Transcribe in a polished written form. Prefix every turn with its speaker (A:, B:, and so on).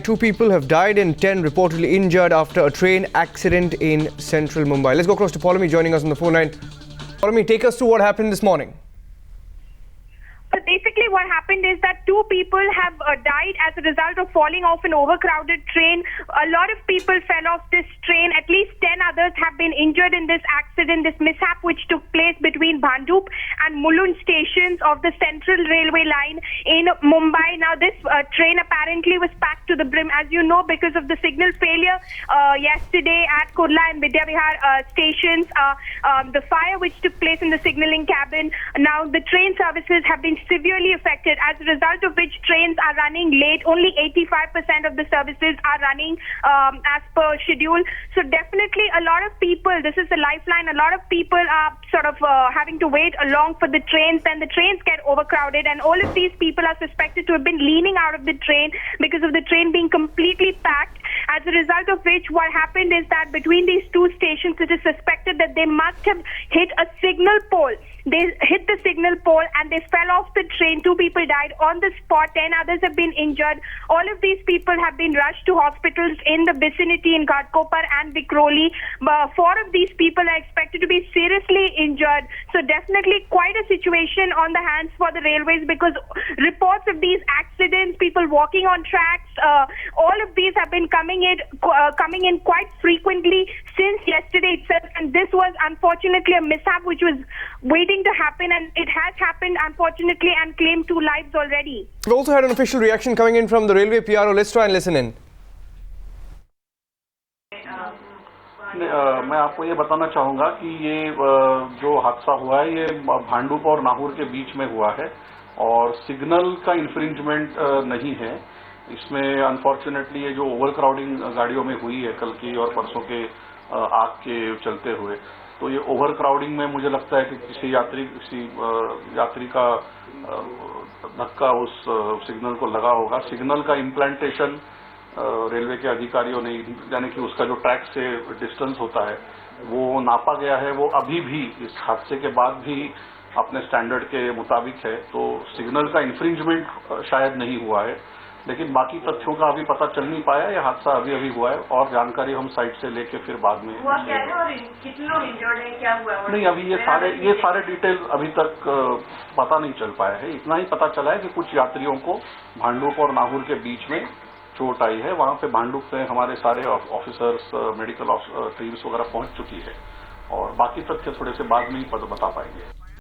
A: Two people have died and 10 reportedly injured after a train accident in central Mumbai. Let's go across to Paulomi joining us on the phone line. Paulomi, take us through what happened this morning.
B: So basically what happened is that two people have died as a result of falling off an overcrowded train. A lot of people fell off this train. At least 10 others have been injured in this accident, this mishap which took place between Bhandup and Mulund stations of the Central Railway line in Mumbai. Now this train apparently was packed to the brim, as you know, because of the signal failure yesterday at Kurla and Vidya Vihar stations, the fire which took place in the signalling cabin. Now the train services have been severely affected, as a result of which trains are running late. Only 85% of the services are running as per schedule. So definitely a lot of people, this is the lifeline, a lot of people are sort of having to wait along for the trains. Then the trains get overcrowded, and all of these people are suspected to have been leaning out of the train because of the train being completely packed. As a result of which, what happened is that between these two stations, it is suspected that they must have hit a signal pole. They hit the signal pole and they fell off the train. Two people died on the spot. 10 others have been injured. All of these people have been rushed to hospitals in the vicinity in Ghatkopar and Vikhroli. But 4 of these people are expected to be seriously injured. So definitely quite a situation on the hands for the railways, because reports of these accidents, people walking on tracks, all of these have been coming in quite frequently since yesterday itself. And this was unfortunately a mishap which was waiting to happen, and it has happened unfortunately and claimed 2 lives already.
A: We've also had an official reaction coming in from the railway PRO. Let's try and listen in.
C: मैं आपको ये बताना चाहूँगा कि ये जो हादसा हुआ है ये भांडुप और नाहूर के बीच में हुआ है और सिग्नल का इन्फ्रिंजमेंट नहीं है इसमें। अनफॉर्चुनेटली ये जो ओवरक्राउडिंग गाड़ियों में हुई है कल की और परसों के आग के चलते हुए, तो ये ओवरक्राउडिंग में मुझे लगता है कि किसी यात्री का धक्का उस सिग्नल को लगा होगा। सिग्नल का इम्प्लांटेशन रेलवे के अधिकारियों ने, यानी कि उसका जो ट्रैक से डिस्टेंस होता है वो नापा गया है, वो अभी भी इस हादसे के बाद भी अपने स्टैंडर्ड के मुताबिक है। तो सिग्नल का इन्फ्रिंजमेंट शायद नहीं हुआ है, लेकिन बाकी तथ्यों का अभी पता चल नहीं पाया। यह हादसा अभी हुआ है और जानकारी हम साइट से लेके फिर बाद में
D: हुआ क्या है और कितने लोग इंजर्ड हैं, क्या हुआ है?
C: नहीं, अभी ये सारे डिटेल अभी तक पता नहीं चल पाया है। इतना ही पता चला है कि कुछ यात्रियों को भांडुप और नाहूर के बीच में चोट आई है। वहां पे भांडुप से हमारे सारे ऑफिसर्स, मेडिकल टीम्स वगैरह पहुंच चुकी है और बाकी तथ्य थोड़े से बाद में ही बता पाएंगे।